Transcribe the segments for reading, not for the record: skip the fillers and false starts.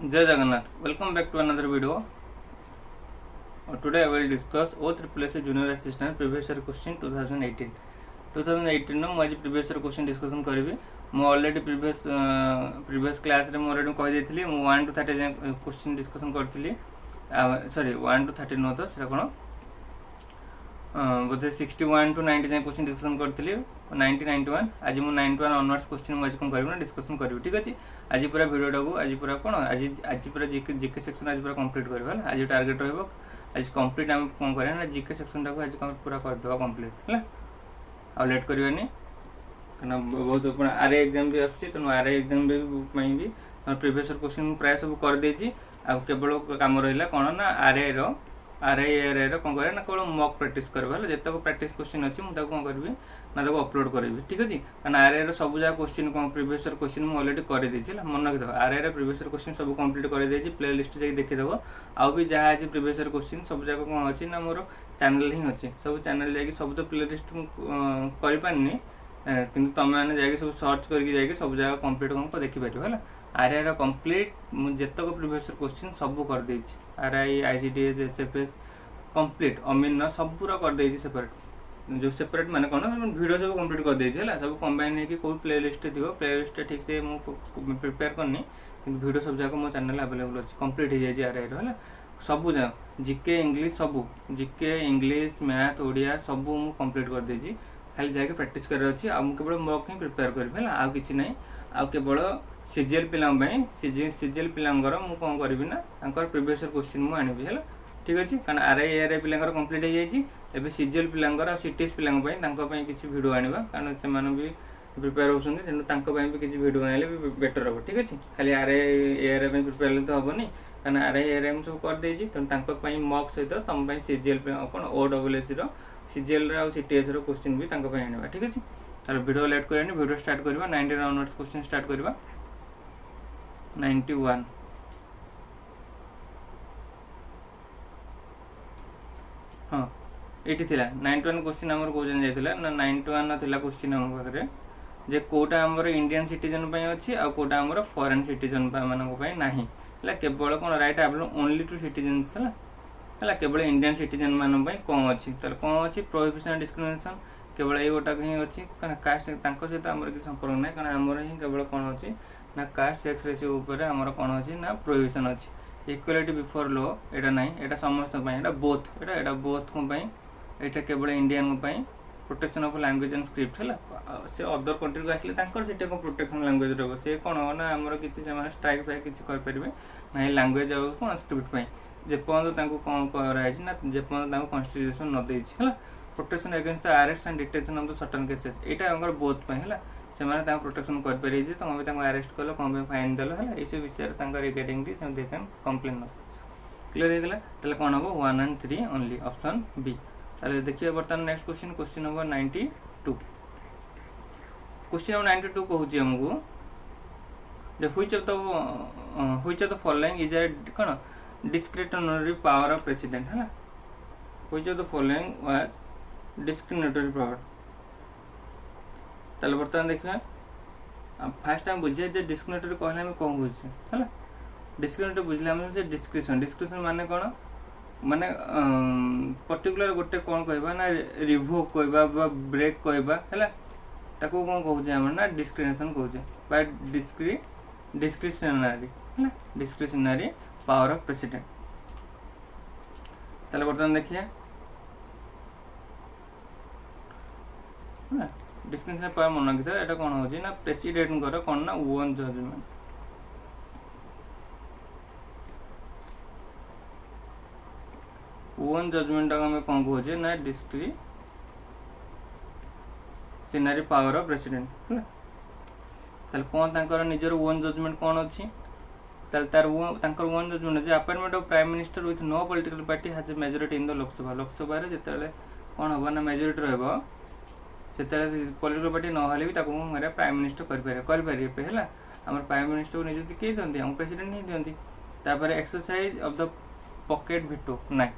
Jai Jagannath. Welcome back to another video. Today I will discuss OSSS Junior Assistant Previous Year Question 2018. 2018 no मुझे previous year question discussion करी मु already previous class रे मु already कहि देथिली मु 1 to 30 जाय question discussion करथिली sorry 1 to 30 नो तो सेटा कोन बोधे 61 to 90 जाय क्वेश्चन डिस्कशन करथिली 90 91 आज मु 91 ऑनवर्ड्स क्वेश्चन मु आज कोन करबो ना डिस्कशन करबो ठीक अछि आज पूरा वीडियोटा को आज पूरा कोन आज पूरा जीके सेक्शन आज पूरा कंप्लीट करबो आज टारगेट रहबो आज कंप्लीट हम कोन करे ना जीके सेक्शन टा को आज पूरा कर देबा कंप्लीट हला आ लेट करबानी कना बहुत अपन आरए एग्जाम भी आछि त आरए एग्जाम भी प्रीवियस क्वेश्चन प्राय सब कर देछि आ केवल काम रहिला कोन ना आरए रो आरए कौन करे ना केवल मॉक प्रैक्टिस करबा जितक प्रैक्टिस क्वेश्चन अच्छी मुझे कौन करी ना अपलोड करी ठीक अच्छे कारण आरए सब जगह क्वेश्चन कौन प्रीवियस क्वेश्चन मुझे अलरेडी कर मन रखिदेव आरए प्रीवियस क्वेश्चन सब कंप्लीट कर प्ले लिस्ट जाकि देखीदेव आउ भी जहाँ अच्छी प्रीवियस क्वेश्चन सब जगह कौन अच्छी ना मोर चैनल ही अच्छे सब चैनल जाकि सब तो प्ले लिस्ट करनी किंतु तुम मैंने जाकि सब सर्च करके सब जगह कंप्लीट कौन देखिपार है आरआई कंप्लीट जितक प्रीवियस क्वेश्चन सब कर देछि आरआई आईसीडीएस एसएफएस कंप्लीट अमीन सब पूरा कर देछि सेपरेट जो सेपरेट माने कोन वीडियो सब कंप्लीट कर देछि हला सब कंबाइन हेकि कोई प्ले लिस्ट दियो प्ले लिस्ट ठीक से मु प्रिपेयर करनी किंतु वीडियो सब जाको मो चैनल अवेलेबल अछि कंप्लीट हो जाय आरआई हला सब जा जीके इंग्लिश सब जीके इंग्लिश मैथ ओडिया सब मु कंप्लीट कर देछि खाली जाके प्रैक्टिस कर अछि आ मु केवल मॉक ही प्रिपेयर करबे हला आ किछि नै आ केवल सीजीएल पिलांग सीजीएल पिलांगर मु कोन करबी ना तांकर प्रीवियस क्वेश्चन मु आनिबी हला ठीक अछि कारण आरआई एआरआई पिलांगर कंप्लीट हो जायछि एबे सीजीएल पिलांगर आ सीटीएस पिलांग पई तांको पई किछि वीडियो आनिबा कारण से माने भी प्रिपेयर होसुंदी तेनु तांको पई भी किछि वीडियो आइले भी बेटर हो ठीक अछि खाली आरआई एआरआई पई प्रिपेयर तो हबनी कारण आरआई एआरआई मु सब कर देछि तेनु तांको पई मॉक सहित तम पई सीजीएल पे कोन ओडब्ल्यूएस रो सीजीएल रो सीटीएस रो क्वेश्चन भी तांको पई आनिबा ठीक अछि तार वीडियो लेट करनी वीडियो स्टार्ट करबा 90 ऑनवर्ड्स क्वेश्चन स्टार्ट करबा 91 हाँ ये थिला 91 क्वेश्चन हमर क्वेश्चन जायतिला ना 91 थिला क्वेश्चन हम पाखरे जे कोटा हमर इंडियन सिटीजन पय अछि आ कोटा हमर फॉरेन सिटीजन पय मानको पय नाही हला केवल कोन right able only to citizens हला केवल इंडियन सिटीजन मान पय कोन अछि त कोन अछि प्रोहिबिशन डिस्क्रिमिनेशन केवल ये गोटा कहीं अच्छी कारण कास्ट तांको सहित हमर कि संपर्क नै कारण हमर ही केवल कोन अछि ना कास्ट सेक्स रेशियो ऊपर हमर कोन अछि ना प्रोहिबिशन अछि इक्वालिटी बिफोर लॉ एटा नै एटा समस्त पय एटा बोथ को पय एटा केवल इंडियन को पय protection of language and script हला से अदर कंट्री को आसले तांकर सेटा को प्रोटेक्शन लैंग्वेज रहबो से कोन ना हमर किछि से माने स्ट्राइक पय किछि कर परबे नै लैंग्वेज आ कोन स्क्रिप्ट पय जे पन तांको कोन कराय छै ना जे पन तांको कॉन्स्टिट्यूशन न दै छै हला protection against the arrest and detention of the certain cases एटा हमर बोथ पय हला से माने ता प्रोटेक्शन कर परै जे तमे तांको अरेस्ट करलो कम फाइन देलो हला एसे विषय तांको regarding the some they can complain clear हे गेला तले कोन हो 1 and 3 ओनली ऑप्शन बी तले देखिए बर्तन next question number 92 question number 92 कहूची हमकु the which of the following is a कोन डिस्क्रिशनरी पावर ऑफ प्रेसिडेंट हला which of the following was discriminatory power तले बर्तन देखिए फास्ट हम बुझे जे डिस्क्रिमिनेटरी कहले हम कोन बुझे हला डिस्क्रिमिनेटरी बुझले हम जे डिस्क्रिशन माने कोन माने पर्टिकुलर गोटे कोन कहबा ना रिवोक कहबा बा ब्रेक कहबा हला ताको कोन कहूजे हम ना डिस्क्रिमिनेशन कहूजे बा डिस्क्रिशनरी हला डिस्क्रिशनरी पावर ऑफ प्रेसिडेंट तले बर्तन देखिए डिस्क्रिशनरी पावर मन रखिथा एटा कोन होजी ना प्रेसिडेंट कर कोन ना ओन जजमेंट ओन जजमेंट हम कौन कहे ना डिस्क्रिशनरी पावर ऑफ प्रेसिडेंट है कौन तांकर निजर ओन जजमेंट कौन अच्छी तार ओन जजमेंट जे appointment of prime minister with no political party has a majority in the Lok Sabha रे जेतेले कौन हबा ना मेजॉरिटी रहबो सेतेले पॉलिटिकल पार्टी न हले भी ताको करे प्राइम मिनिस्टर कर पारे हैला हमर प्राइम मिनिस्टर को निजति के दंती हम प्रेसिडेंट नहीं दंती तापर exercise of the pocket veto नाही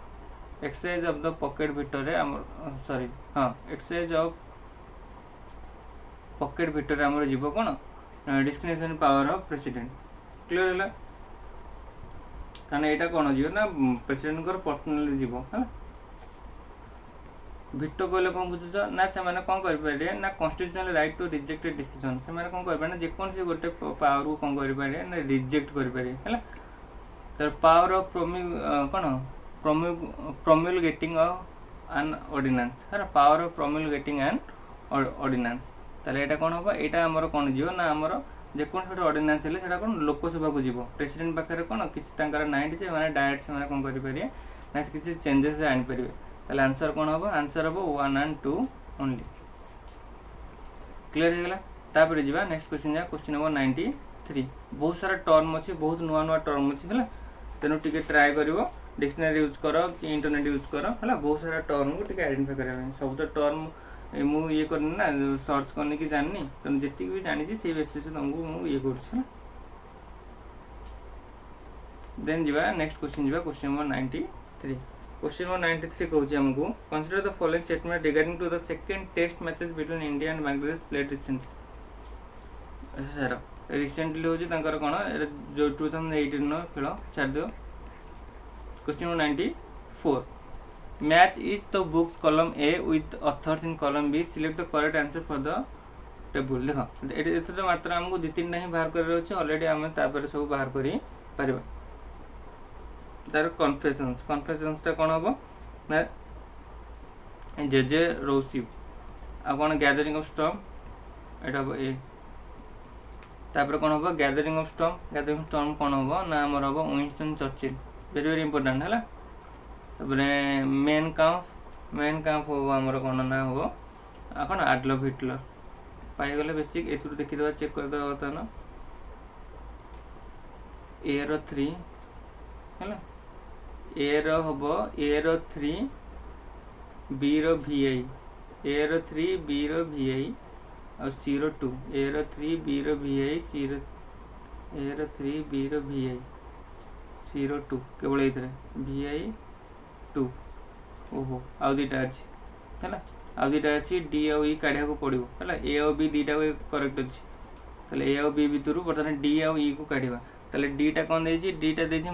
exercise of the pocket veto रे हमर सॉरी हां एक्सरसाइज ऑफ पॉकेट वीटो रे हमर जीवो कोन discretionary power of president clear हैला कारण यहाँ कौन हो ना प्रेसिडेंट पर्सनाली जीव है भिटो कहले कौन बुझुच ना से कौन करें ना constitutional right to reject decision से कौन करें ना जेकोसी गोटे पावर को कौन करें ना रिजेक्ट करें है तर पावर ऑफ कौन प्रोम्युलगेटिंग एन ऑर्डिनेंस है पावर ऑफ प्रोम्युलगेटिंग एन ऑर्डिनेंस ताले एटा कौन हम यहाँ आमर कौन जीव ना आमर जेकोसी गोटे ऑर्डिनेंस है सेटा कौन लोकसभा को जीव प्रेसिडेंट पाखे कौन किसी नाइट से डायरेक्ट से कौन करें ना किसी चेंजेस आनीपर ताले आंसर कौन हम आंसर हम 1 and 2 ओनली क्लियर होगा तापर जा नेक्स्ट क्वेश्चन जा क्वेश्चन नंबर 93 बहुत सारा टर्म अच्छी बहुत नुआ नुआ टर्म अच्छी है तेणु टी ट्राए कर डिक्शनरी यूज कर कि इंटरनेट यूज कर है बहुत सारा टर्म को आइडेंटिफाई करने सब तो टर्म मुझे ये करनी ना सर्च करने की जानी तेणु जी भी जानी से बेसिस तुमको मुझे ये कर देन जा नेक्स्ट क्वेश्चन जा क्वेश्चन नंबर 93 क्वेश्चन नंबर 93 कहूँ आमको consider the following statement regarding to the second test matches between India and Bangladesh played recently sir recently हूँ कौन जो 2018 खेल छाड़ दियो question number 94 match is the books column A with authors in column B select the correct answer for the table देख ये मात्र आमको 2-3 ही बाहर कर ऑलरेडी आम सब बाहर कर पार तार कन्फेशंस कन्फेशंसटा कौन हम ना जे रोसिव आ कौन गैदरिंग ऑफ स्टॉर्म एटा हम ए तापर कौन हम गैदरिंग ऑफ स्टॉर्म कौन हम ना आमर हम Winston Churchill very very important है तापर मेन कैंप हम आमर कौन ना हम आ कौन Adolf Hitler पाईगले basic A देखीदे check करदे बर्तमान ए रो 3 है ए हम ए रो 3 बी रो VI ए रो 3 बी रो VI और सी रो 2 ए रो 3 बी रो VI सी रो ए रो 3 बी रो VI सी रो 2 केवल ये VI 2 ओहो आउ दुटा अच्छी है आउ दुटा अच्छी डी आउ ई काढ़ा को पड़ो है ए आउ बी दुटा करेक्ट अच्छी ताले ए आउ बी भितर बर्तमान डी आउ ई को काढ़ा ताले डीटा कौन देछि डीटा देछि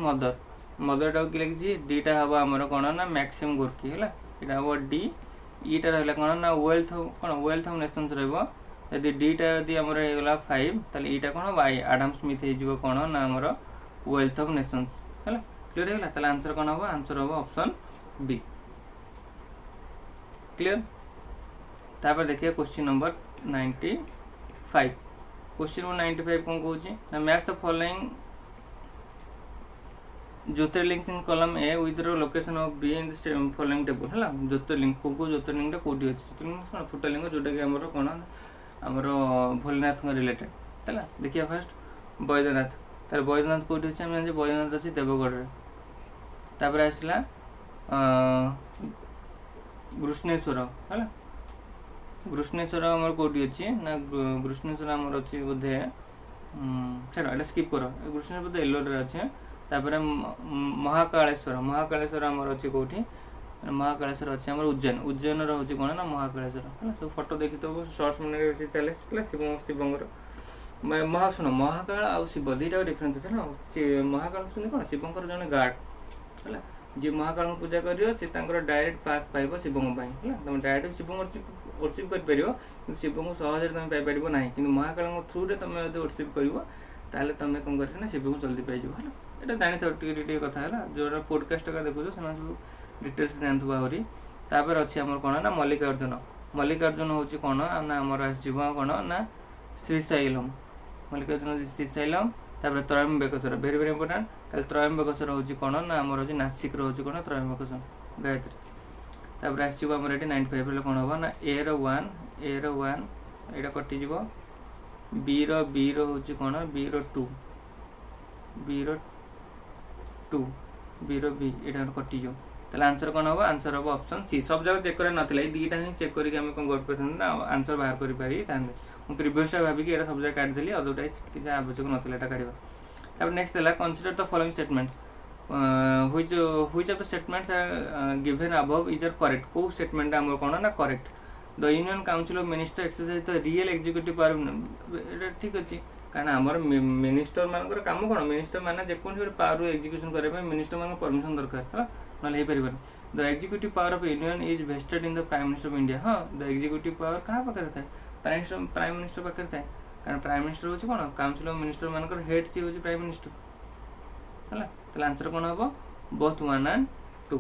मदरटा कि लगी डीटा हम आमर कौन ना मैक्सिम गोर्की है यहाँ हम डी ईटा रहा कौन ना वेल्थ ऑफ नेशंस रही डीटा यदि आमर होगा 5 ताले ईटा कौन हम आडम स्मिथ हो कौन ना आमर वेल्थ ऑफ नेशंस है क्लियर होगा ताले आंसर कौन हम आंसर हम ऑप्शन बी क्लियर तापर देखिए क्वेश्चन नंबर 95 क्वेश्चन नंबर 95 कौन कहूँ match the following jyotirlingas in column A with the location of be in the following table है ज्योतिर्लिंग को ज्योतिर्लिंगटा कोठी अछि ज्योतिर्लिंग कौन फुटलिंग जोटा कि हमर कौन हमर भोलेनाथ रिलेटेड है देखिए फास्ट बैद्यनाथ तार बैद्यनाथ कोठी अछि हम जानि बैद्यनाथ अछि देवगढ़ रे तापर आसला घृष्णेश्वर है घृष्णेश्वर हमर कोठी अछि ना घृष्णेश्वर हमर अछि बोधे छाड़ एटा स्किप करो घृष्णेश्वर बोधे येलो रे अछि तापर महाकालेश्वर आमर अच्छी कौटी महाकालेश्वर अच्छे आम उज्जैन रोचे कौन ना महाकालेश्वर है सब फोटो देखी तो सर्ट्स मन चले शिवंर शुण महाकाल आ शिव दुईटा डिफरेन्स अच्छे ना महाकाल कौन शिवंर जन गार्ड है जी महाकाल पूजा कर डायरेक्ट पाथ पाइब शिवंप है तुम डायरेक्ट शिव वर्शिप कर शिव को सहज तुम पाइपर ना कि महाकाल थ्रू तुम वर्शिप कर तुम कौन कर शिव को जल्दी पाइज है ये जानी था कथा है जो पॉडकास्ट का देखो से सब डिटेल्स जानथु आहरी तापर अच्छी आमर कौन ना मल्लिकार्जुन हूँ कौन ना आमर आसो कौन ना श्रीशैलम मल्लिकार्जुन श्रीशैलम तापर त्रयंबकेश्वर वेरी वेरी इंपोर्टेंट ताले त्रयंबकेश्वर हूँ कौन ना आमर हूँ नासिक हूँ कौन त्रयंबकेश्वर गायत्री तापर आसो आमर ये 95 कौन हम ना ए रो 1 यहाँ कटिज बी रो हूँ कौन बी रो 2 बी रो 2 बी रो बी यहाँ कटिज ताले आंसर कौन हम आंसर हम ऑप्शन सी सब जगह चेक कर नाला दुईटा ही चेक करके कौन कर ना आंसर बाहर कर पारि था मुझे प्रिवियस भाविक ये सब जगह काटिदेली अदरवाइज किसी आवश्यक नाला काढ़ा तापर नेक्स्ट है consider the following statements which of the statements are given above is are correct को स्टेटमेंट आम कौन ना correct the union council of minister exercise the real executive power ठीक अच्छे कारण आमर मिनिस्टर मानकर काम कौन मिनिस्टर माने जेकोसी पावर एग्जीक्यूशन करने मिनिस्टर मान परमिशन दरकार है ना हो the executive power of union is vested in the prime minister of India. हाँ द एग्जीक्यूटिव पावर क्या पाखे थाए प्राइम मिनिस्टर पाखे थाए कारण प्राइम मिनिस्टर हूँ कौन काउंसिल ऑफ मिनिस्टर मानकर हेड सी हूँ प्राइम मिनिस्टर है तो आंसर कौन हम बोथ 1 and 2।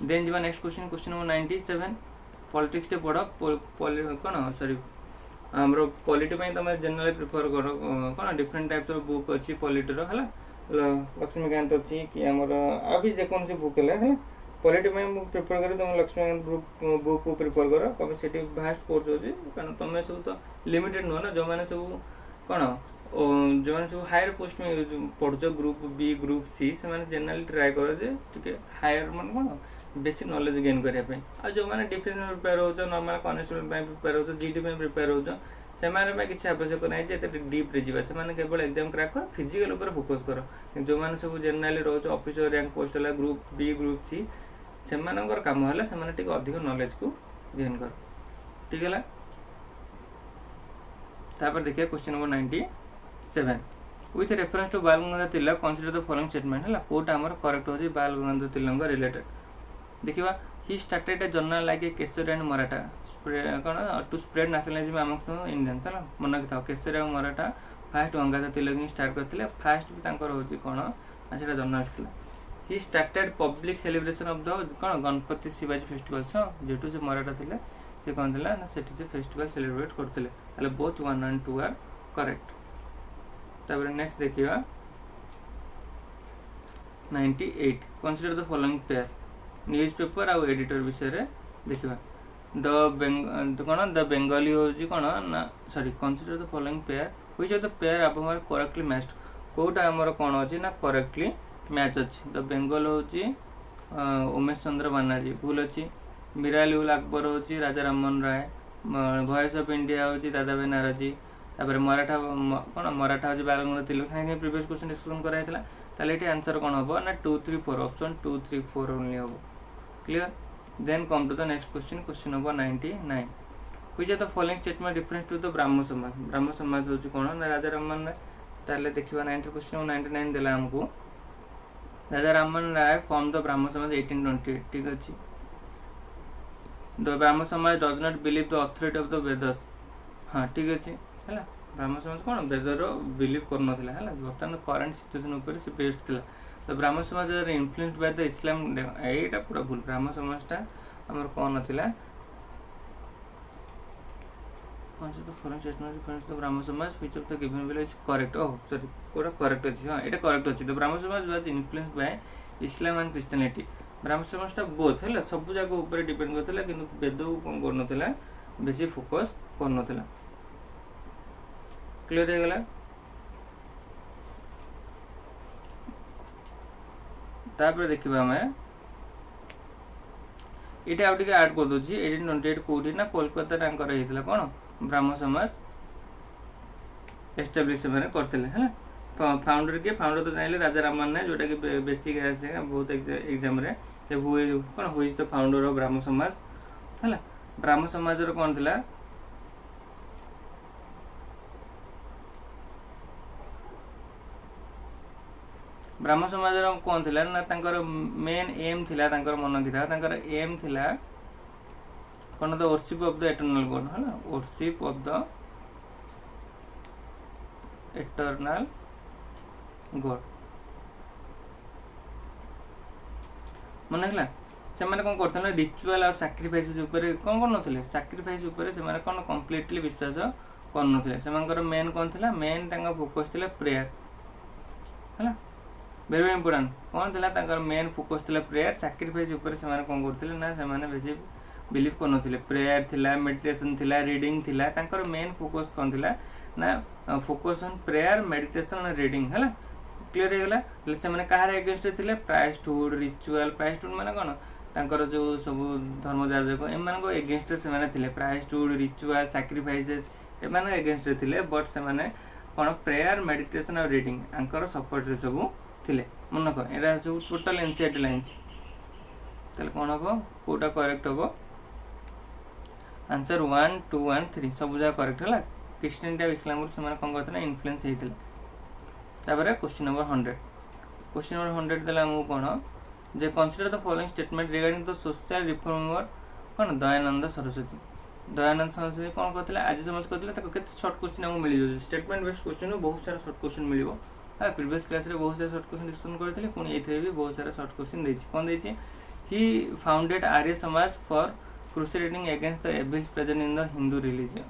देन जी next question question number 97 politics पढ़ कौन सॉरी आमर पॉलिटी तुम जनरल प्रिफर कर कौन डिफरेंट टाइप्स ऑफ बुक अच्छी पॉलिटर है लक्ष्मीकांत अच्छी कि आमर आ भी जेकोसी बुक है पॉलिटी प्रिफर कर तुम लक्ष्मीकांत बुक को प्रिफर कर कम से भास्ट कोर्स अच्छी कारण तुम सब तो लिमिटेड नुह ना जो मैंने सब कौन जो मैंने सब हायर पोस्ट में पढ़ुच ग्रुप बी ग्रुप सी से जनरली ट्राए कर जे हायर मान कौन बेसी नॉलेज गेन करने आ जो मैंने डिफेंस में प्रिपेयर हो नॉर्मल कॉन्स्टेबल प्रिपेयर हो जीडी में प्रिपेयर हो से किसी आवश्यक ना डीप्रे जावा से केवल एग्जाम क्रैक कर फिजिकल ऊपर फोकस कर जो मैंने सब जनरली रोज ऑफिसर रैंक पोस्ट है ग्रुप बी ग्रुप सी से काम है से अधिक नॉलेज को गेन कर ठीक है। तापर देखिए question number 97 with reference to Bal Gangadhar Tilak consider the following statement है कोटा आमर करेक्ट हो बाल गंगाधर तिलक रिलेटेड देखिए he started a journal like a Kesari and Maratha कौन to spread nationalism amongst Indians है मन रखी केसरी और Maratha first Gangadhar Tilak he start करते फास्ट भी हूँ कौन से जर्नल था he started public celebration of the कौन गणपति शिवाजी फेस्टिवल्स हाँ जेटू से मराठा थे से कौन थी ना से फेस्टिवल सेलिब्रेट करते बोथ 1 and 2 आर करेक्ट। तापर नेक्स्ट देखिए 98 consider the following pair news paper आउ एडिटर विषय देखा द कौन द बेंगली हूँ कौन ना sorry consider the following pair which of the pair आप करेक्टली मैच्ड कोटा आमर कौन अच्छी ना करेक्टली मैच अच्छी द बेंगल हूँ उमेश चंद्र बनर्जी भूल अच्छी मीराली उल अकबर हूँ Raja Rammohan Roy voice of India हूँ दादा भाई नाराजी तापर मराठा कौन मराठा हूँ Bal Gangadhar Tilak since previous question discussion कराइला ताले ये आंसर कौन हम ना 2 3 4 ऑप्शन 2 3 4 ओनली हम clear. Then come to the next question question number 99 which are the following statement difference to the Brahmin Samaj हूँ कौन ना राजा राममोहन राय ताले देखिए 90 क्वेश्चन 99 देला हमको राजा राममोहन राय फॉर्म द ब्राह्मण समाज 1828 ठीक अच्छे द ब्राह्मण समाज does not believe the authority of the Vedas हाँ ठीक अच्छे है ब्राह्मण समाज कौन वेदर बिलीव करना है बर्तमान करेन्ट सिचुएशन उपर से बेस्ट था तो ब्राह्मण समाज इन्फ्लुएंस्ड बाय द इस्लाम यहाँ पूरा भूल ब्राह्मण समाजटा आमर कौन नाला कौन से तो following statement difference the Brahmin Samaj which of the given below is correct oh sorry कोटा करेक्ट अछि हां एटा करेक्ट अछि the Brahmin Samaj was influenced by Islam and Christianity Brahmin समाजटा बोथ है सब जगह ऊपर डिपेंड करथिला किंतु वेद को कोन करनथिला बेसी फोकस करनथिला क्लियर हो गला। तापर देखिबा हमें इटा आउट के ऐड कर दोची 1828 कोठी ना कोलकाता टांकर हेतिला कोन ब्राह्मण समाज एस्टैब्लिश मैंने करते हैं फाउंडर के फाउंडर तो चाहिए राजा राममोहन राय जोटा कि बेसिक है बहुत एग्जाम रे हुए कौन हुई द फाउंडर ऑफ ब्राह्मण समाज है ब्राह्मण समाज कौन थिला ब्राह्मण समाज कौन थिला ना तांकर मेन एम थिला तांकर मन की था तांकर एम थिला कौन the worship of the eternal God है worship of the eternal God मन है से मैंने कौन करते रिचुअल और सैक्रिफाइसेस ऊपर कौन कर नथिले सैक्रिफाइस ऊपर से मैंने कौन कंप्लीटली विश्वास कर नथिले से मेन कौन थिला मेन तांका फोकस थिला प्रेयर है वेरी वेरी इंपोर्टेंट कौन थिला तांकर मेन फोकस थिला प्रेयर सैक्रिफाइस ऊपर से मैंने कौन करथिले ना से मैंने बेसी बिलीव कर नथिले प्रेयर थिला मेडिटेशन थिला रीडिंग थिला तांकर मेन फोकस कौन थिला ना फोकस ऑन प्रेयर मेडिटेशन और रीडिंग है क्लियर हो गला से मैंने कहार एगेंस्ट थिले प्राइस्टहुड रिचुअल प्राइस्टहुड माने कोन तांकर जो सब धर्म जाजक एमान को एगेंस्ट से माने थिले प्राइस्टहुड रिचुअल सैक्रिफाइसेस एमान एगेंस्ट थिले बट से माने कोन प्रेयर मेडिटेशन और रीडिंग आंकर सपोर्ट रे सब थिले मन को एरा सब टोटल एनसीईआरटी लाइंस तले कोन हबो कोटा करेक्ट हबो आंसर 1 2 and 3 सब जा करेक्ट है क्रिश्चियनिटी और इस्लाम को से कौन करते इनफ्लुएंस होते। तापर क्वेश्चन नंबर 100 क्वेश्चन नंबर 100 देला हमको कौन जे consider the following statement regarding the social reformer कौन दयानंद सरस्वती। दयानंद सरस्वती कौन करते आज समझ करते के सर्ट क्वेश्चन आमको मिल जाए स्टेटमेंट बेस्ड क्वेश्चन बहुत सारा सर्ट क्वेश्चन मिल हाँ प्रीवियस क्लास रे बहुत सारा सर्ट क्वेश्चन डिस्कशन करते पुणी ये भी बहुत सारा सर्ट क्वेश्चन देछि कौन देछि ही founded Arya Samaj for crusading against the evils present in the Hindu religion.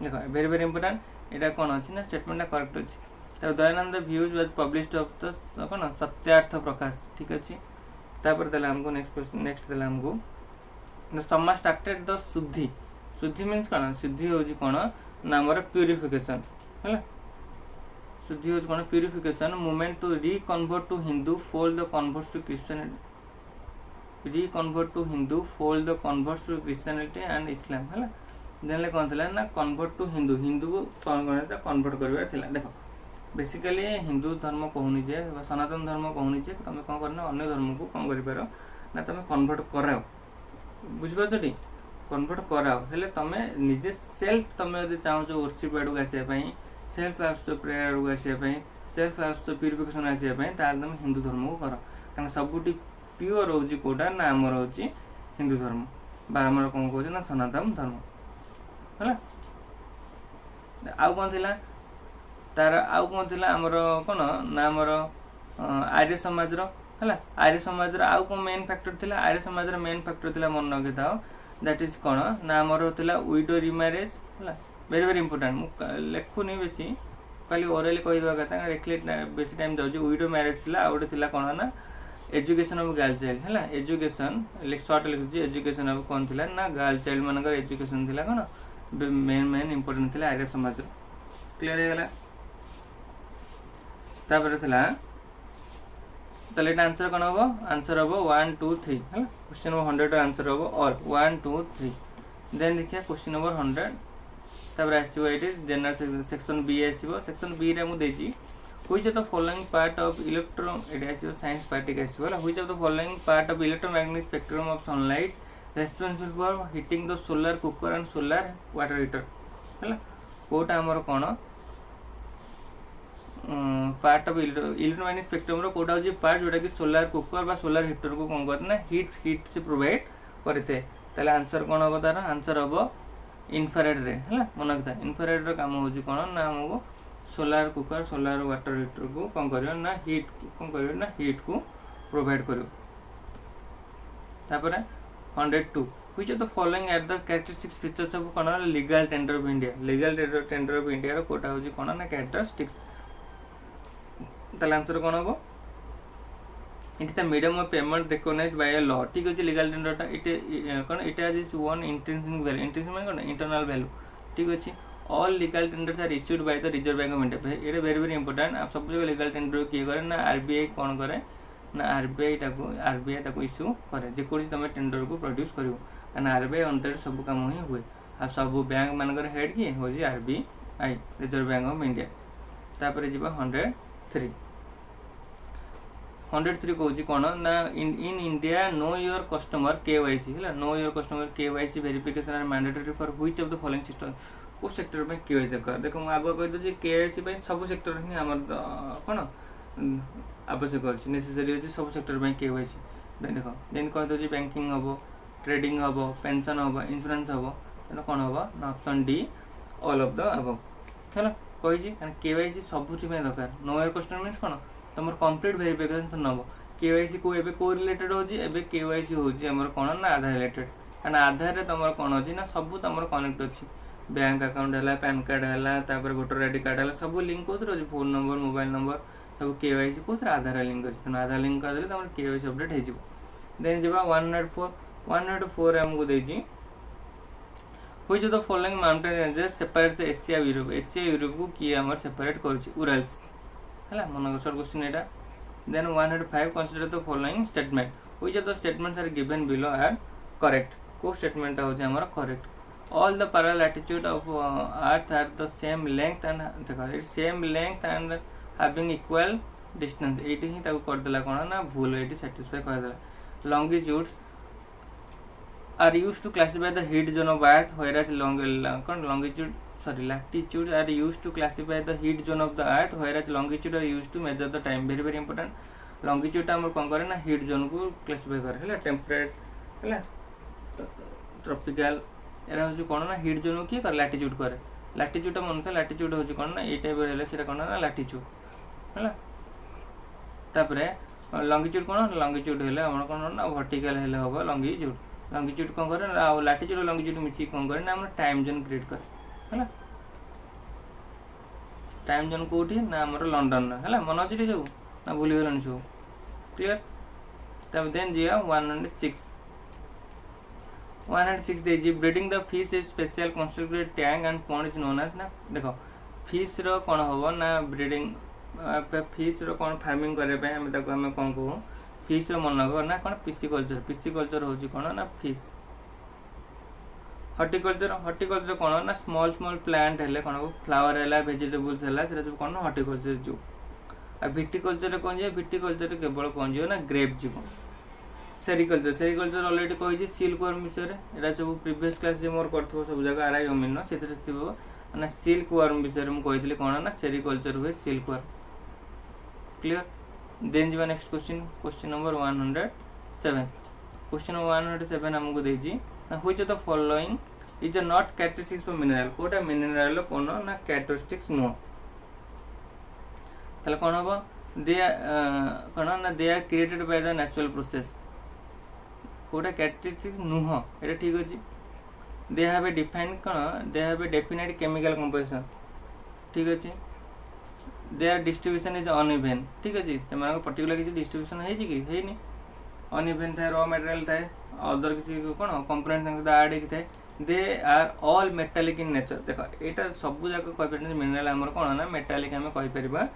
देखो वेरी वेरी इंपोर्टेंट एटा कौन अच्छी ना स्टेटमेंट करेक्ट अच्छी तर Dayanand views was published of the कौन सत्यार्थ प्रकाश ठीक अच्छे। तापर देला हमको नेक्स्ट देला हमको द समाज स्टार्टेड द शुद्धि शुद्धि मीन्स कौन शुद्धि होची कौन ना हमर प्यूरिफिकेशन है शुद्धि होची कौन purification movement to reconvert to Hindu fold the converts to Christianity reconvert to Hindu fold the converts to Christianity and Islam है देले कौन थिला ना कन्वर्ट टू हिंदू हिंदू को कौन करता कन्वर्ट करबार थिला। देखो बेसिकली हिंदू धर्म कहूनी जे सनातन धर्म कहूनी जे तुम कौन करना अन्य धर्म को कौन कर ना तुम कन्वर्ट कराओ बुझिपार टी कन्वर्ट कराओ हेले तुम निजे सेल्फ तुम यदि चाहो वर्शिप आड़ को आसापी सेल्फ आस प्रेयर आड़ को आसापी सेल्फ आस प्यूरिफिकेशन आसापी तुम हिंदू धर्म को कर कारण सबुठी प्योर हो कौटा ना आमर हो हिंदू धर्म बा आमर कौन कह ना सनातन धर्म है आउ कौन थिला तार आउ कौन थिला आमर कौन ना आमर आर्य समाज है आर्य समाज आउ कौन मेन फैक्टर थिला आर्य समाज मेन फैक्टर थिला मन रखी था दैट इज कौन ना आमर थिला विडो रिमैरेज है वेरी वेरी इंपोर्टेंट मु लिखुनी बेसी खाली ओरली कहीदेवा कथा लिखले बेसी टाइम जाऊँ विडो मैरेज थिला आ गोटे थिला कौन ना एजुकेशन ऑफ गर्ल चाइल्ड है एजुकेशन शॉर्ट लिखुची एजुकेशन ऑफ कौन थिला ना गर्ल चाइल्ड मानकर एजुकेशन थिला कौन मेन मेन इंपोर्टेंट थिला आर्य समाज क्लियर हो गला। तापर थिला ताले आंसर कौन हम आंसर हम 1 2 3 है क्वेश्चन नंबर 100 आंसर हम और 1 2 3 देन देखिए क्वेश्चन नंबर 100 तापर आसीबो एटी जनरल सेक्शन बी आसीबो सेक्शन बी रे मु देछि which of the following part of electro एटी आसीबो साइंस पार्ट के आसीबो which of the following part of electromagnetic spectrum of sunlight responsible for heating the solar cooker and solar water heater है कोटा हमर कोन पार्ट ऑफ इलेक्ट्रोमैग्नेटिक स्पेक्ट्रम रो कोटा होची पार्ट जोटा कि सोलर कुकर बा सोलर हीटर को कोन करना हीट से प्रोवाइड करते ताले आंसर कोन हो तार आंसर हो इन्फ्रारेड रे है मन रखता इन्फ्रारेड रो काम होची कोन ना हमको solar cooker solar water heater को कोन करियो ना हीट कोन करियो ना हीट को प्रोवाइड करियो। तापर 102 which of the following are the characteristics features of कोन legal tender of India legal tender of India रो कोटा होची कोन ना कैरेक्टरिस्टिक्स ताले आंसर कौन हम it is the medium of payment recognised by a law ठीक अछि लीगल टेंडरटा इट कौन it has is one intrinsic value intrinsic माने कौन इंटरनल वैल्यू ठीक अछि all legal tenders are issued by the reserve bank of India it very very important आप सब जगह लीगल टेंडर किए करे ना आरबीआई कौन करे ना आरबीआई ताको इश्यू करे जे कोन तुम टेंडर को प्रोड्यूस करियो ना आरबीआई अंडर सब काम ही हुए आ सब बैंक मानकर हेड किए हो जी RBI reserve bank of India. तापर जिबा 103 कहूँ कौन ना in India know your customer KYC है know your customer KYC verification are mandatory for which of the following system को सेक्टर में केवाईसी देखो मुझे आगे कहीदे केवाईसी सब सेक्टर ही आम कौन आवश्यक अच्छी नेसेसरी अच्छी सब सेक्टर में केवाईसी देखो जमी कहीदे बैंकिंग हम ट्रेडिंग हम पेंशन हम इंश्योरेंस हम तेना कौन हम ना option D all of the above है कही केवाईसी सबुथि दरकार नो योर कस्टमर मीन्स कौन तुम कंप्लीट वेरिफिकेशन तो नब केवाईसी को एबे को रिलेटेड होजी एबे केवाईसी होजी हमर कोन ना आधार रिलेटेड एंड आधार रे तुम कोन होजी ना सब तुम कनेक्ट अछि बैंक अकाउंट हला पैन कार्ड हला तापर वोटर आईडी कार्ड हला सब लिंक कोथर होजी फोन नंबर मोबाइल नंबर सब केवाईसी कोथर आधार लिंक अछि तो आधार लिंक कर देले तुम केवाईसी अपडेट हे जिवो देन जेबा 104 हमको देजी which of the following mountain ranges separate the Asia Europe को किए हमर सेपरेट करछि उराल्स है मन शॉर्ट क्वेश्चन एटा then 105 consider the following statement which of the statements are given below are correct को स्टेटमेंट हो हमर correct all the parallel latitude of earth are the same length and देखो it same length and having equal distance एटी ही ताको कर देला कोन ना भूल एटी सैटिस्फाई कर देला longitudes are used to classify the heat zone of earth where as longitude sorry, latitudes are used to classify the heat zone of the earth, whereas longitude are used to measure the time. Very very important. longitude हमर कौन करे ना heat zone को classify करे है temperate है tropical era होची कोन ना heat zone को किए कर latitude करे latitude टा मन था latitude होची कोन ना ए टाइप हेले सेटा कोन ना latitude है तापरे longitude कोन longitude हेले हमर कोन ना vertical हेले होबा longitude कोन करे ना latitude longitude मिसी कोन करे ना हमर time zone create करे है टाइम जोन कोठी ना हमर लंडन है मन अच्छी सब ना भूली गलनी सब क्लियर तब देन जी 106 देजी breeding the fish is special constructed tank and pond is known as ना देखो फिश रो कोन होबो ना ब्रीडिंग फिश रो कोन फार्मिंग करे पे हम ताको हम कोन को फिश रो मन को ना कोन पिसिकल्चर होची कोन ना फिश हॉर्टिकल्चर कोन ना स्मॉल प्लांट हेले कोन फ्लावर हेला वेजिटेबल्स हेला सेरा सब कोन हॉर्टिकल्चर जो आ विटिकल्चर कोन जे विटिकल्चर केवल कोन जे ना ग्रेप जीव सेरिकल्चर ऑलरेडी कहि जे सिल्क वर्म विषय रे एटा सब प्रीवियस क्लास जे मोर करथो सब जगह आराई ओमिन न सेते थिबो ना सिल्क वर्म विषय रे म कहितले कोन ना सेरिकल्चर हुए सिल्क वर्म क्लियर देन जीवा next question number 107 question number 107 हमको देजी which of the following is a not characteristics of mineral कोटा मिनरल कोन ना कैरेक्टरिस्टिक्स नो तले कोन हो दे कोन ना they are created by the natural process कोटा कैरेक्टरिस्टिक्स नुह एटा ठीक अछि दे हैव ए डिफाइंड कोन they have a definite chemical composition ठीक अछि देयर डिस्ट्रीब्यूशन इज अनइवन ठीक अछि सेमान को पर्टिकुलर किसी डिस्ट्रीब्यूशन है कि हेनी अनइवन था रॉ मटेरियल था अदर किसी कोन कंपोनेंट संग ऐड कि था they are all metallic in nature देखो एटा सब जाक कहि परने मिनरल हमर कोन ना मेटालिक हम कहि परबा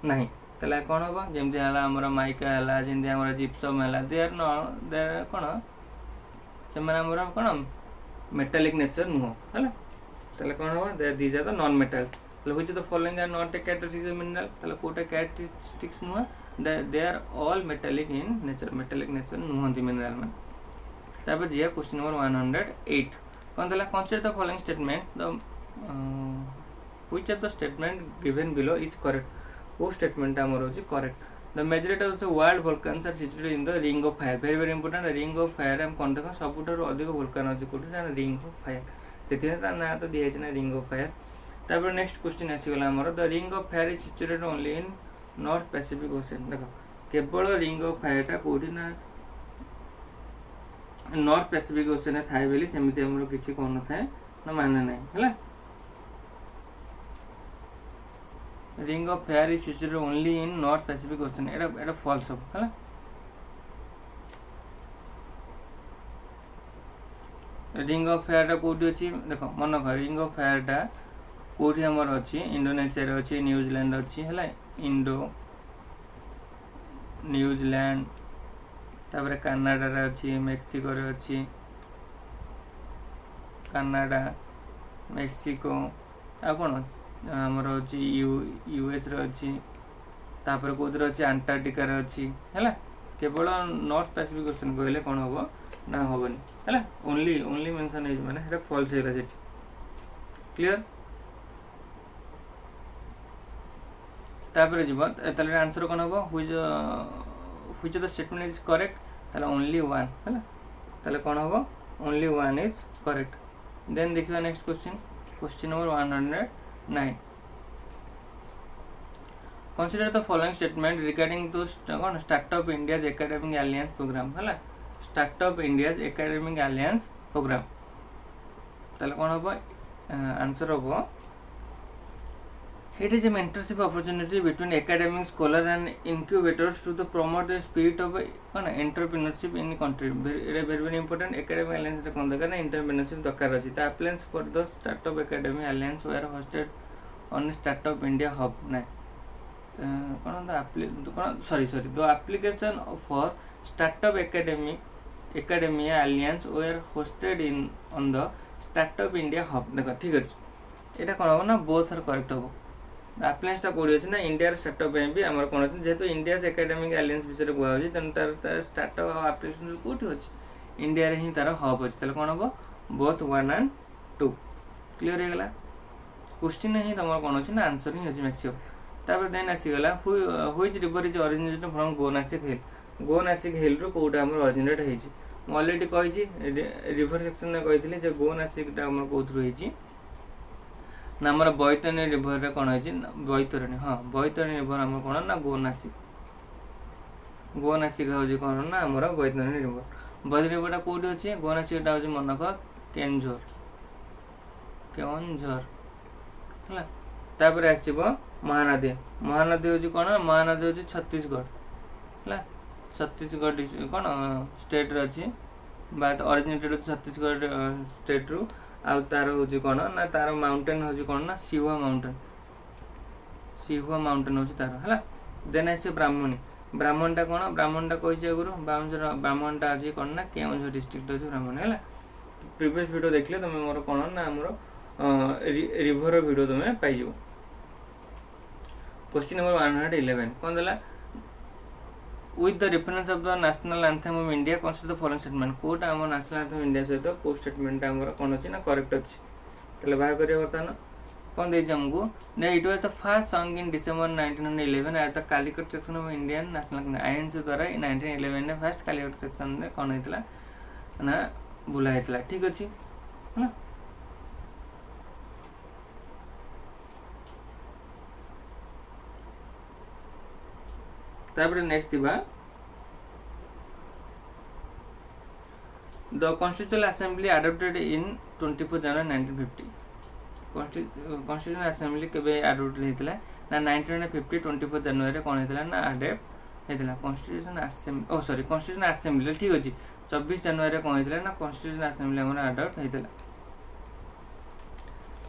नहीं तला कोन होबा जेमति हला हमर माइका हला जेमति हमर जिप्सम हला दे आर नो दे कोन सेमान हमर कोन मेटालिक नेचर नो हला तला कोन होबा they these are the non metals which of the following are not a characteristic of mineral tala kota characteristics nuha they are all metallic in nature nuhanti mineral man taपर Jiya question number 108 कोन तला consider the following statements the which of the statement given below is correct वो statement हमर होची correct the majority of the world volcanoes are situated in the ring of fire very very important ring of fire हम कोन देखो सबुठारो अधिक volcano होची कोठी ना ring of fire सेते ता ना तो दिया छै ना ring of fire तापर नेक्स्ट क्वेश्चन आसी गला हमर the ring of fire is situated only in north Pacific ocean देखो केवल रिंग ऑफ फायर ता कोठी ना नॉर्थ पैसिफिक ओशन में थाय बेली सेमिति हमर किछि कोन थाय ना माने नै हला ring of fire is situated only in north Pacific ocean Etah false हो हला रिंग ऑफ फायर ता कोठी अछि देखो मन कर रिंग ऑफ फायर ता कोठी हमर अछि इंडोनेशिया रे अछि न्यूजीलैंड अछि हला इंडो न्यूजीलैंड तापर कनाडा रे अछि मेक्सिको रे अछि कनाडा मेक्सिको आ कोन हमर अछि यूएस रे अछि तापर कोदर अछि अंटार्कटिका रे अछि हला केवल नॉर्थ पैसिफिक ओशन कहले कोन होबो ना होबनी हला ओनली मेंशन इज माने एटा फॉल्स हेला सेठी क्लियर तापर जीव तले आंसर कोन होबो which the statement is correct तले ओनली वन हैला तले कोन होबो only one is correct then देखिबा next question number 109 consider the following statement regarding to startup india's academic alliance program हैला startup india's academic alliance program तले कोन होबो आंसर होबो It is a mentorship opportunity between academic scholars and incubators to promote the spirit of entrepreneurship in the country. Very important. Academic alliance is entrepreneurship dakar achi. The applicants for the startup academic alliance were hosted on Startup India hub. The application for startup academia alliance were hosted on the Startup India hub. देखो ठीक अछि एटा कोन हो ना both are correct हो appliance ता कोडी अछि ना इंडिया स्टार्टअप पे भी हमर कोन अछि जेतो इंडिया एकेडमिक अलायंस विषय कोआ अछि तन तार स्टार्टअप एप्लीकेशन कोठी अछि इंडिया रे ही तार हब अछि तले कोन हो बोथ 1 and 2 क्लियर हे गेला क्वेश्चन ही तुम कौन अच्छे ना आंसर ही अच्छे मैक्सिमम तापर देन आसीगला which river is originated from Gonasika hill Gonasika hill रो कोटा हमर ओरिजिनेट हेछि म ऑलरेडी कहि रिवर सेक्शन में कहिथिले जे गोनासिक टा हमर कोथरु हेछि ना हमर बैतरणी रिवर रे कोन हेछि बैतरणी हां बैतरणी रिवर हमर कोन ना गोनासिक होछि कोन ना हमर बैतरणी रिवर बैतरणी रिवर टा कोठी अछि गोनासिक टा होछि मनक केंझर हला तापर आसीबो महानदी महानदी होछि कोन महानदी होछि छत्तीसगढ़ हला छत्तीसगढ़ कोन स्टेट रे अछि बात ओरिजिनेटेड छत्तीसगढ़ स्टेट रू आ तार होछि कोन ना तार माउंटेन होछि कोन ना सिहुआ माउंटेन होछि तार हला देन आसे ब्राह्मणी ब्राह्मणटा कोन ब्राह्मणटा कहिजे गुरु ब्राह्मणटा अछि कोन ना केउंझर डिस्ट्रिक्ट अछि ब्राह्मणी हला प्रीवियस वीडियो देखले तमे मोर कोन ना हमरो रिवर वीडियो तमे पाइ जिवो क्वेश्चन नंबर 111 कोन देला with the reference of the national anthem of India consider the following statement कोट हम national anthem India सहित को स्टेटमेंट हमर कोन अछि ना करेक्ट अछि तले बाहर करिया बर्तन कोन देछि हमको ने it was the first song in December 1911 at the Calicut section of Indian national INC द्वारा 1911 ने फर्स्ट कालीकट सेक्शन ने कोन हेतला ना बुला हेतला ठीक अछि ना तापर नेक्स्ट दिबा the constitutional assembly adopted in 24 January 1950 constitutional assembly केबे अडॉप्ट हेतला ना 1950 24 जनवरी रे कोन हेतला ना अडॉप्ट हेतला कॉन्स्टिट्यूशन असेंबली ओ सॉरी कॉन्स्टिट्यूशनल असेंबली ठीक अछि 24 जनवरी रे कोन हेतला ना कॉन्स्टिट्यूशनल असेंबली हमर अडॉप्ट हेतला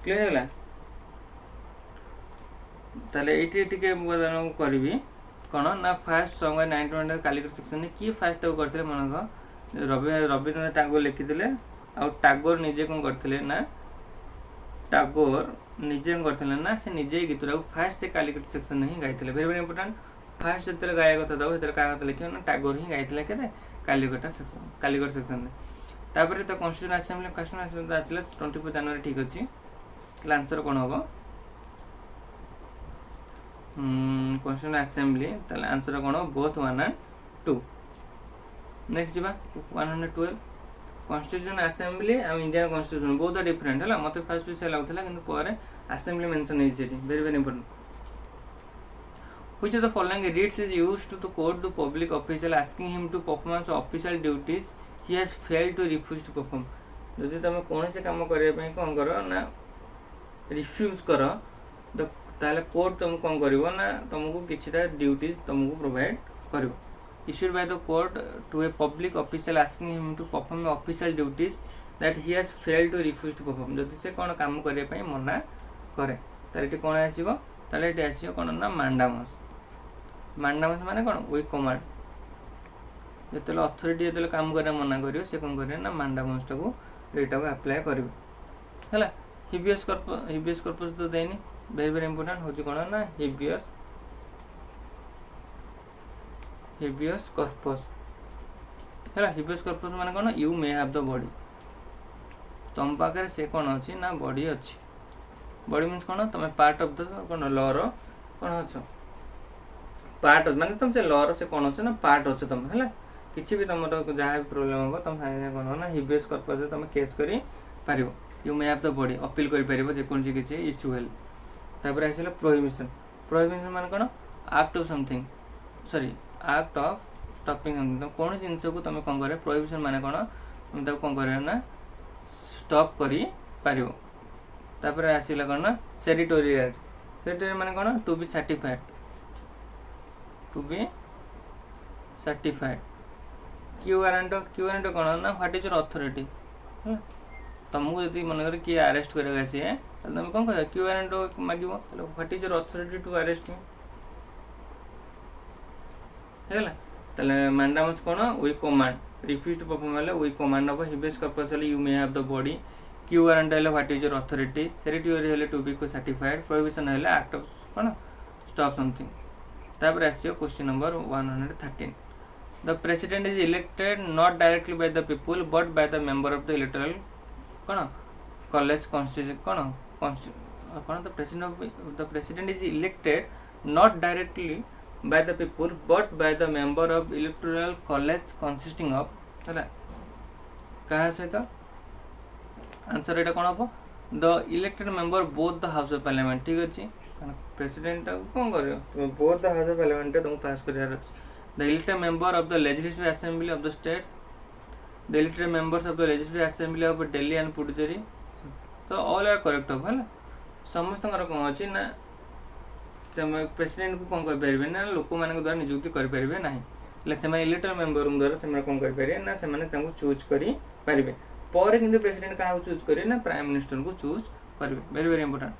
क्लियर होला ताले एटी टिके बदन करबी कोन ना फर्स्ट सॉन्ग 1920 कालीकट सेक्शन ने की फर्स्ट तो करथले मनक रविन्द्रनाथ टैगोर लिखिथिले आ टैगोर निजे कोन करथिले ना टैगोर निजे करथिले ना से निजे गीतरा फर्स्ट से कालीकट सेक्शन ही गाइथिले वेरी वेरी इंपोर्टेंट फर्स्ट जतले गाया कथा दबो हेतर का कथा लिखियो ना टैगोर ही गाइथिले केते कालीकट सेक्शन ने तापर तो कॉन्स्टिट्यूशनल असेंबली आछले 24 जनवरी ठीक अछि आंसर कोन होबो क्वेश्चन असेंबली ताले आंसर कोन बोथ 1 and 2 नेक्स्ट जीवा 112 constitution assembly and Indian constitution both are different हला मते फर्स्ट से लागथला किंतु पारे असेंबली मेंशन है जेटी very very important which of the following writs is used to court the public official asking him to perform official duties he has failed to refuse to perform जदि तमे कोन से काम करे पई कोन करो ना रिफ्यूज करो द ताले कोर्ट तुम कोन करिवो ना तुमको किछटा ड्यूटीज तुमको provide करिवो issued by the court to a public official asking him to perform official duties that he has failed to refuse to perform जदि से कोन काम करे पई मना करे ताले एटी कोन आसीबो ताले एटी आसीबो कोन ना मांडामस माने कोन वी कमांड जतले अथॉरिटी जतले काम करे मना करियो से कोन करे ना मांडामस टाको एटा को अप्लाई करिवो हला हिबियस कॉर्पस तो देनी वेरी वेरी इंपोर्टेंट होची कोन ना हिबियस कॉर्पस हला हिबियस कॉर्पस माने कोन you may have the body तुम पाकर से कोन अछि ना बॉडी अछि बॉडी मींस कोन तमे पार्ट ऑफ द कोन लॉ रो कोन अछो पार्ट माने तुम से लॉ रो से कोन अछि ना पार्ट अछि तुम हला किछि भी तमरो जहा भी प्रॉब्लम हो तुम साइने कोन ना हिबियस कॉर्पस तुम केस करी पारिबो you may have the body appeal करि पारिबो जे कोन किछि इशू हेल तापर आइसला प्रोहिबिशन माने कोन act of something sorry act of stopping something तो कौन जिंस को तुम कोन करे प्रोहिबिशन माने कोन तुम त कोन करे ना स्टॉप करी पारिबो तापर आसीला कोन ना सेरिटोरियल माने कोन to be certified quo warranto कोन ना व्हाट इज योर अथॉरिटी तुमको यदि मन करे कि अरेस्ट करेगा से तुम कोन कहबो क्यू वारंट मागिबो what is your authority to arrest me हेला तले मांडामस कोन we command refuse to perform वाले we command of habeas corpus you may have the body quo warrant है what is your authority certiorari to be को certified prohibition है act of कोन stop something तापर आसियो question number 113 the president is elected not directly by the people but by the member of the electoral कोन college constitution कोन कौन the president is elected not directly by the people but by the member of electoral college consisting of है क्या सहित answer एटा कौन हम the elected member both the house of parliament ठीक अच्छे प्रेसिडेंट कौन कर both the house of parliament तुमको पास करार अच्छे the elected member of the legislative assembly of the states the elected members of the legislative assembly of Delhi and Puducherry तो all are correct हम है समस्त कौन अच्छी ना प्रेसिडेंट को कौन करें ना लोक मान द्वारा नियुक्ति करें ना से इलेक्टोरल मेंबर द्वारा से कौन करें ना से चूज करें पर कि प्रेसिडेंट क्या चूज करें ना प्राइम मिनिस्टर को चूज करेंगे वेरी वेरी इंपोर्टेंट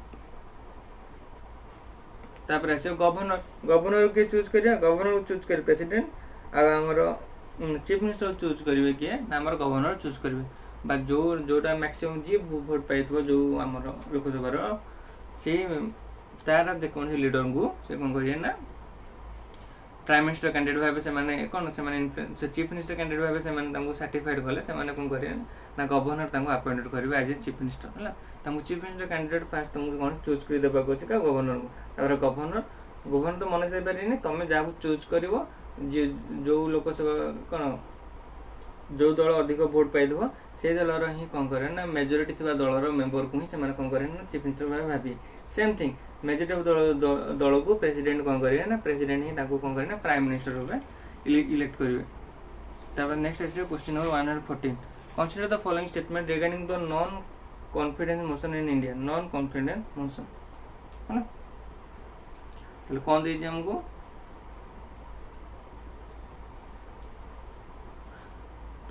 तापर आस गवर्नर गवर्नर किए चूज करें गवर्नर को चूज करें प्रेसिडेंट आमर चीफ मिनिस्टर चूज करेंगे किए ना आम गवर्नर चूज करेंगे जो जोटा मैक्सिमम जी भोट पाई जो आम लोकसभा से तार जेकोसी लीडर को से कौन करेंगे ना प्राइम मिनिस्टर कैंडिडेट भाव से कौन से चीफ मिनिस्टर कैंडिडेट भाव से सर्टिफाइड कले से कौन करेंगे ना गवर्नर अपॉइंटेड करेंगे एज ए चीफ मिनिस्टर है चीफ मिनिस्टर कैंडिडेट फास्ट तुमको कौन चूज कर देवाक अच्छे क्या गवर्नर को गवर्नर गवर्नर तो मन से पारे तुम जहाँ चूज कर जो लोकसभा कौन जो दल अधिक भोट पाइब से दलर ही कौन करे ना मेजोरिटी थी दलर मेंबर को ही कौन करें ना चीफ मिनिस्टर भाव भावी सेम थिंग मेजोरिटी दल को प्रेसिडेंट कौन करेंगे ना प्रेसिडेंट ही कौन करें ना प्राइम मिनिस्टर रूप इलेक्ट करेंगे नेक्स्ट आस question number 114 consider the following statement regarding the non confidence motion in India non confidence motion है ना कौन दीजिए हमको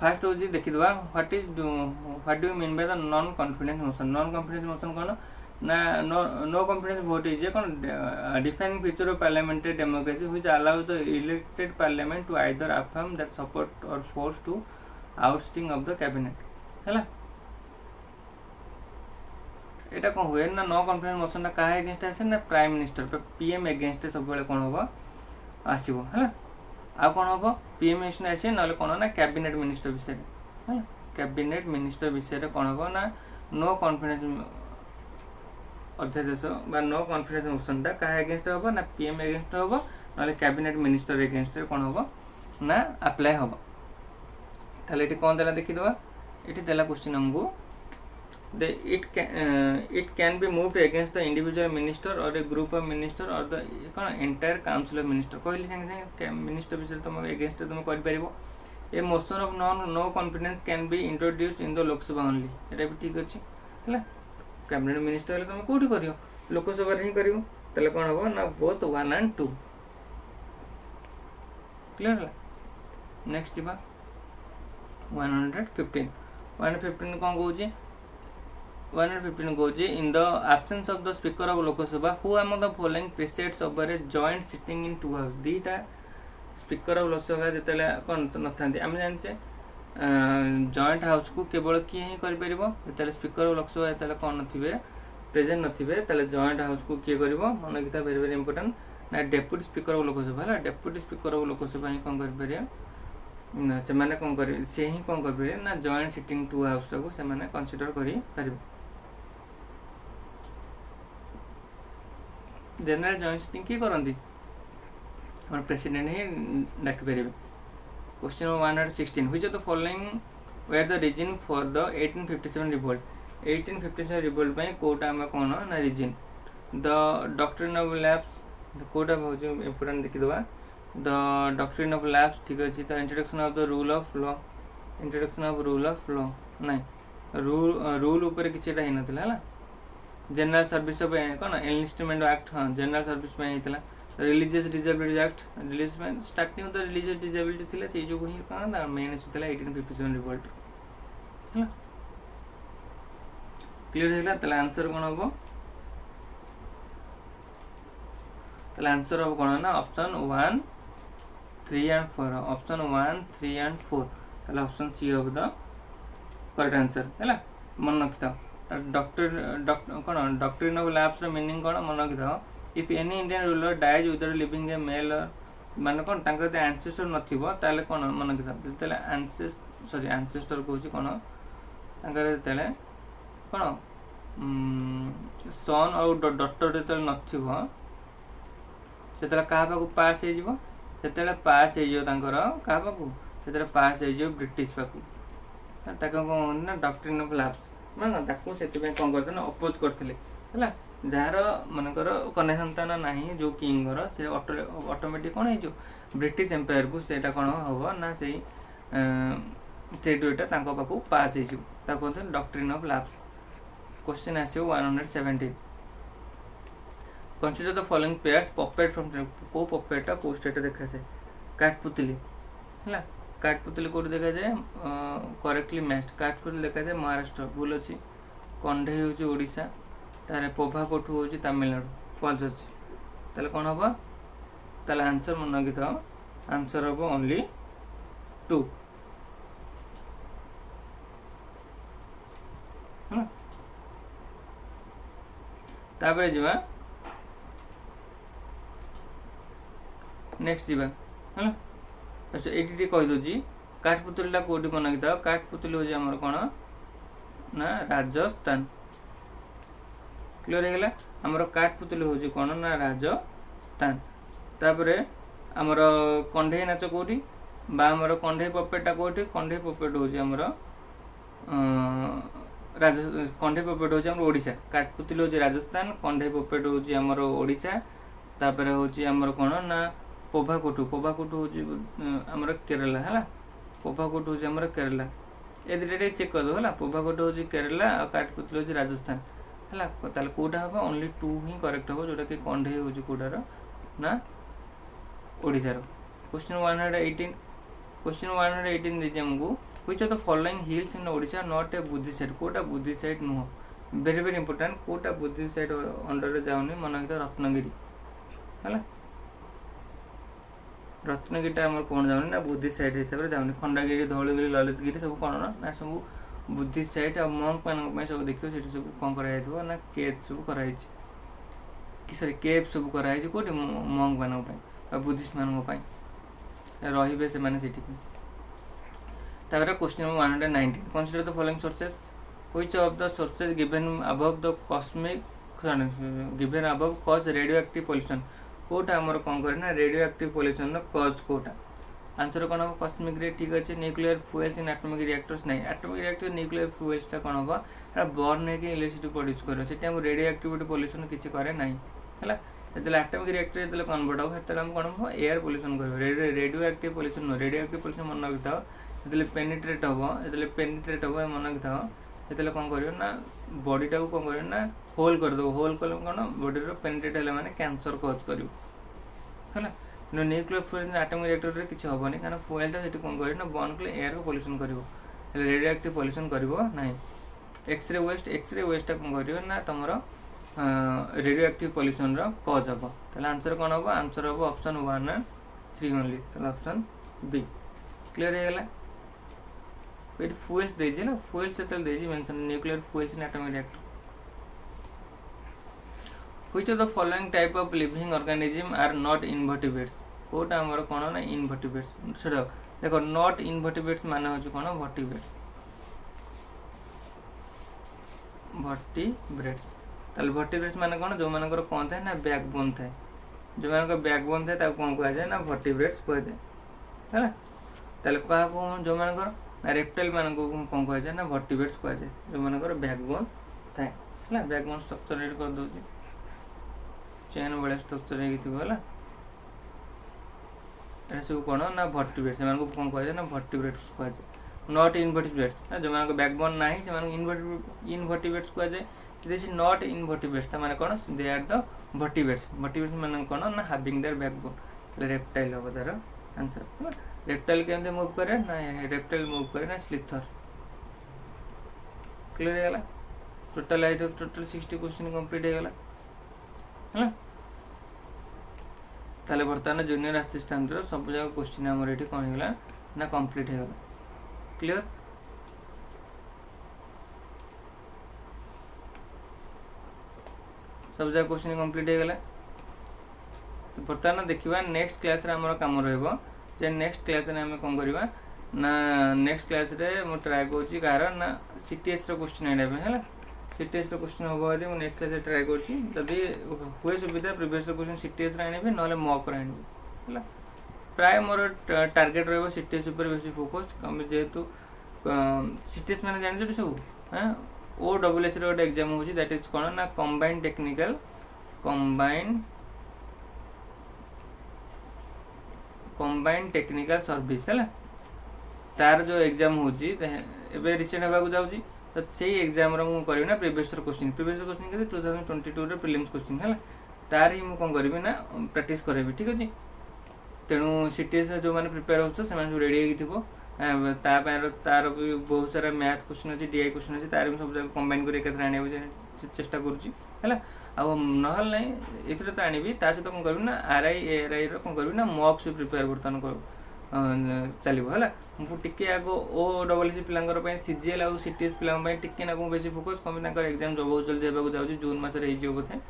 फास्ट हो देखीदे what do mean by the non confidence motion कौन ना no confidence vote is a कौन defining feature of parliamentary democracy which allows the elected parliament to either affirm that support और force to आउटस्टिंग of the cabinet है एटा कौन हुए ना no confidence motion क्या against आसे ना प्राइम मिनिस्टर पीएम एगेंस्ट सब कौन हम आसो है आ कौन हम पीएम मिनिस्टर आसे ना कौन ना कैबिनेट मिनिस्टर विषय है कैबिनेट मिनिस्टर विषय कौन हम ना नो कॉन्फिडेंस अध्यादेश नो कॉन्फिडेंस मोशन टा क्या एगेंस्ट हम ना पीएम एगेंस्ट हम ना कैबिनेट मिनिस्टर एगेंस्ट कौन हम ना अप्लाई हम ताले ये कौन देला देखीदे ये देला क्वेश्चन हमको it can be moved against the individual minister or a group of minister or the entire council of minister कहली संगे मिनिस्टर विषय तुम एगेंस्ट तुम कर परिबो a motion of no confidence can be introduced in the Lok Sabha only एटा भी ठीक अछि हला कैबिनेट मिनिस्टर तुम कोठी करियो लोकसभा रे ही करियो तले कोन हो ना बोथ 1 and 2 क्लियर हला नेक्स्ट जीवा 115 कौन कहूँ 115 goes in the absence of the speaker of Lok Sabha who among the following presides over a joint sitting in two house दीटा speaker of Lok Sabha जितले कौन न थांती आम जानचे जॉइंट हाउस को केवल किए ही कर परिबो जितले स्पीकर ऑफ लोक सभा जितले कौन नथिबे प्रेजेंट नथिबे तले जॉइंट हाउस को किए करबो मन किता वेरी वेरी इंपोर्टेंट ना डेप्यूटी स्पीकर ऑफ लोक सभा है डेप्यूटी स्पीकर ऑफ लोक सभा ही कौन कर परिया ना से माने कौन कर से ही कौन कर परिया ना जॉइंट सिटिंग टू हाउस को से माने कंसीडर करि परिबो जनरल जॉइंट सिटिंग किए करती और प्रेसिडेंट ही डाक पारे question 116 which of the following were the reason for the 1857 revolt पे कोटा में कौन ना reason the doctrine of lapse कोटा बहुत इंपोर्टेंट देखी दवा द डॉक्ट्रिन ऑफ लैप्स ठीक अच्छे the introduction of the rule of law नहीं रूल ऊपर किछटा ही नथिला है जनरल सर्विस कौन एनलिस्टमेंट एक्ट हाँ जनरल सर्विस होता religious disability act release starting तो रिलीजियस डिसेबिलिटी थी से जो ही कौन मेन आसाला 1857 रिवोल्ट है क्लियर है आंसर कौन हम आंसर हम कौन ना option 1 3 and 4 option 1 3 and 4 option C हम द करेक्ट आंसर है मन रखी डॉक्ट्रिन ऑफ लैप्स मीनिंग कौन मन रखी if any Indian ruler dies without living a male माने कौन तांकर एंसेस्टर नथिबो ताले कौन मन रखी एंसेस्टर कहूँ कौन तांकर कौन सन और डॉटर जो नथिबो सेतले कहा पाकु पास हे जिवो सेतले पास हे जो तांकर कहा पाकु सेतले पास हे जो ब्रिटिश पाकु ताको कोन ना डॉक्ट्रिन ऑफ लैप्स ना ताको सेति पे कोन करते ना अपोज करथिले हला जार मनकर कनेक्शन नाही जो किंग रो से ऑटोमेटिक कोन हे जो ब्रिटिश एम्पायर को सेटा कोन होबो ना सेही टेरिटोरीटा तांको पाकु पास हे जिवो ताको कोन डॉक्ट्रिन ऑफ लैप्स क्वेश्चन आसे 117 consider the following pairs puppet from को पपेटा को स्टेट देखा से काठपुतली हला काठपुतली कोड देखा जाए करेक्टली मैच्ड काठपुतली देखा जाए महाराष्ट्र भूल अछि कंढे होची ओडिसा तारे पोभा कोठू होची तमिलनाडु फॉल्स अछि तले कोन हबो तले आंसर मन नगित आंसर हबो ओनली 2 हला तापर जिबा नेक्स्ट जीवा है अच्छा ये कहीदे काठपुतलीटा कौटी मन रखी काठपुतली हूँ आमर कौन ना राजस्थान क्लियर हो गला आमर काठपुतली हूँ कौन ना राजस्थान तापर आमर कंढे नाच कौटी आमर कंढे पपेटा कौटी कंढे पपेट हूँ आमर कंढे पपेट हूँ आम ओडिशा काठपुतली हूँ राजस्थान कंढे पपेट हूँ आमर ओडिशा तापर हूँ आमर कौन ना पोभाकोटू हूँ आमर केरला है पोभाकोटू हूँ आमर केरला ए दुटा चेक कर दो है पोभाकोटू हूँ केरला और काठपुतली हूँ राजस्थान है ताले कोटा हम ओनली 2 ही करेक्ट हम जोटा कि कंढे हूँ कोटार ना ओडिशार क्वेश्चन 118 देछि हमको which of the following hills in Odisha not a Buddhist site कोटा बुद्धिस्ट साइड नुह वेरी वेरी इंपोर्टेंट कोटा बुद्धिस्ट साइड अंडर रे जाउनी मन रखितो रत्नगिरी है रत्नगिरी आम कौन जाऊनी ना बुद्धिस्ट साइड हिसाब से जाऊनी खंडगिरी धौलगिरी ललितगिरी सब कौन ना सब बुद्धिस्ट साइड और मंक मान सब देखिए से सब कौन कर ना केव सब कराई कि सॉरी केव सब कराई कोटी मंक मान बुद्धिस्ट मान रे से माने सेठी तापर question number 119 consider the following sources which of the sources given above the cosmic given above cause radio active pollution कोटा आमर कौन करे रेडियो एक्टिव पॉल्यूशन कॉज कोटा आंसर कौन हम कॉस्मिक रे ठीक अच्छे nuclear fuels in atomic reactors नहीं एटॉमिक रिएक्टर न्यूक्लियर फ्यूएल्स टा कौन हम बर्न है कि इलेक्ट्रिसिटी प्रोड्यूस करे सेटा हम रेडियो एक्टिविटी पॉल्यूशन किछि करे नहीं हैला जेतले एटॉमिक रिएक्टर जेतले कन्वर्ट हो सेतले हम कौन हम एयर पॉल्यूशन करबो radio active pollution no radio active pollution मन रखता जेतले पेनिट्रेट हो मन रखता जेतले कौन करियो ना बॉडी टा को कौन करियो ना होल कर दो होल कल कौन बॉडी रो पेनिट्रेट hele माने कैंसर कॉज करियो हैला no nuclear fuel atomic reactor रे किछ होबनी कारण फ्यूएल टा सेठी कौन करियो ना बर्न कले एयर को पॉल्यूशन करियो hele रेडियो एक्टिव पॉल्यूशन करियो नहीं एक्सरे वेस्ट टा कौन करियो ना तमरो रेडियो एक्टिव पॉल्यूशन रो कॉज हबो तले आंसर कौन हबो आंसर हबो ऑप्शन 1 एंड 3 ओनली तले ऑप्शन बी क्लियर हे गेला वेट फ्यूएल्स देजे ना फ्यूएल से तल देजे mention nuclear fuels in atomic reactor which of the following type of living organism are not invertebrates कोटा हमर कोन ना इनवर्टिब्रेट्स छडो देखो नॉट इनवर्टिब्रेट्स माने होछ कोन वर्टिब्रेट्स ताल वर्टिब्रेट्स माने कोन जो मानकर कोन थाए ना बैकबोन थाए जो मानकर बैकबोन थाए ता कोन कहै जाय ना वर्टिब्रेट्स कहै जाय हैला ताल का को जो मानकर ना रेप्टाइल मान को कोन कहै जाय ना वर्टिब्रेट्स कहै जाय जो मानकर बैकबोन थाए हैला बैकबोन स्ट्रक्चर रेड कर दोची चेन वाला स्ट्रक्चर है किथि होला ए सब कोन ना वर्टिब्रेट्स मान को कोन कहै जाय ना वर्टिब्रेट्स कहै जाय नॉट इनवर्टिब्रेट्स ना जो मान को बैकबोन नाही से मान इनवर्टिब्रेट्स कहै जाय दिस इज नॉट इनवर्टिब्रेट्स ता माने कोन दे आर द वर्टिब्रेट्स मान कोन ना हैविंग देयर बैकबोन तले रेप्टाइल हो तार आंसर रेप्टाइल केमते मूव करे ना रेप्टाइल मूव करे ना स्लिथर क्लियर हो गेला टोटल 60 क्वेश्चन कंप्लीट हो गेला है ताले बर्तमान जूनियर असिस्टेंट रो सब जगह क्वेश्चन हमर एठी कोन हेला ना कंप्लीट हे गेला क्लियर सब जगह क्वेश्चन कंप्लीट हो गेला तो बर्तमान देखिबा नेक्स्ट क्लास रे हमर काम रहबो जे नेक्स्ट क्लास रे हम कोन करबा ना नेक्स्ट क्लास रे मो ट्राई करछि कारण ना सीटीएस रो क्वेश्चन हेडा हेला सीटीएस क्वेश्चन हम यदि मुझे नेक्स्ट क्लास ट्राए करी हुए सुविधा प्रिवियस क्वेश्चन सीटीएस आनी ना मॉक आनी प्राय मोर टार्गेट रहा सीटीएस बेसी फोकस जेहेतु सीटीएस मैंने जानी सब हाँ OSS गोटे एग्जाम हो दैट इज कौन ना कंबाइंड टेक्निकल सर्विस है तार जो एग्जाम होची रिसेंट होगा जाऊँगी तो से एग्जाम मुझे करी ना प्रिवियस क्वेश्चन के 2022 प्रीलिम्स क्वेश्चन है तार ही मुझे कौन करी ना प्रैक्टिस करेबी ठीक अच्छे तेणु सीटीएस जो मैंने प्रिपेयर हो सब रेडी हो तार भी बहुत सारा मैथ क्वेश्चन अच्छी डीआई क्वेश्चन अच्छी तार भी सब जगह कंबाइन कर आने चेष्टा करुँच आउ ना ये तो आनी सहित कौन करी ना आरआई एआरआई कौन करी ना मॉक्स भी प्रिपेयर बर्तमान चलो है मुझे आग OSS पिला सीजीएल आउ सीटीएस पिला टिके ना बेसी फोकस कम एग्जाम जो बहुत जल्दी होगा जाऊँगी जून मसरे बोधे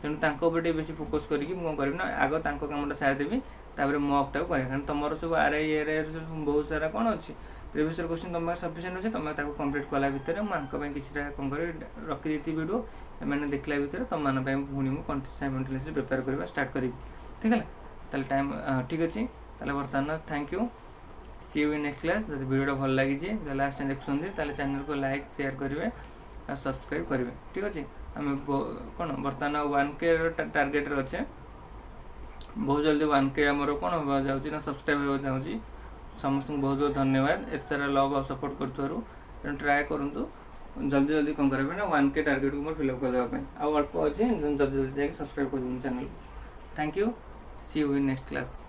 तेणु बेसी फोकस करके कौन करी ना आग कमटा सारिदेवी तापर मॉक टाक कर तुम सब आरआई एआरआई बहुत सारा कौन अच्छी प्रीवियस क्वेश्चन तुम सफिशिएंट अच्छे तुम कंप्लीट कला भितर मुझे किसी कौन कर रखी वीडियो मैंने देखला भितर तुम मैं पुणी मुझे प्रिपेयर करवा स्टार्ट करी ठीक है ताले टाइम ठीक अच्छे ताले बर्तमान thank you see you in next class जब वीडियो भल लगी लास्ट टाइम देखुं चैनल को लाइक शेयर करेंगे और सब्सक्राइब करेंगे ठीक अच्छे आम कौन बर्तमान 1K टार्गेट अच्छे बहुत जल्दी 1K आमर कौन होगा जाऊँगी ना सब्सक्राइब होगा चाहूँगी समस्त को बहुत बहुत धन्यवाद एत सारा लव और सपोर्ट कर ट्राए करूँ जल्दी जल्दी कौन करेंगे ना 1K टार्गेट को फिलअप करदेवाई आउ अल्प अच्छे जल्दी जल्दी जाकर सब्सक्राइब कर channel thank you see you in next class.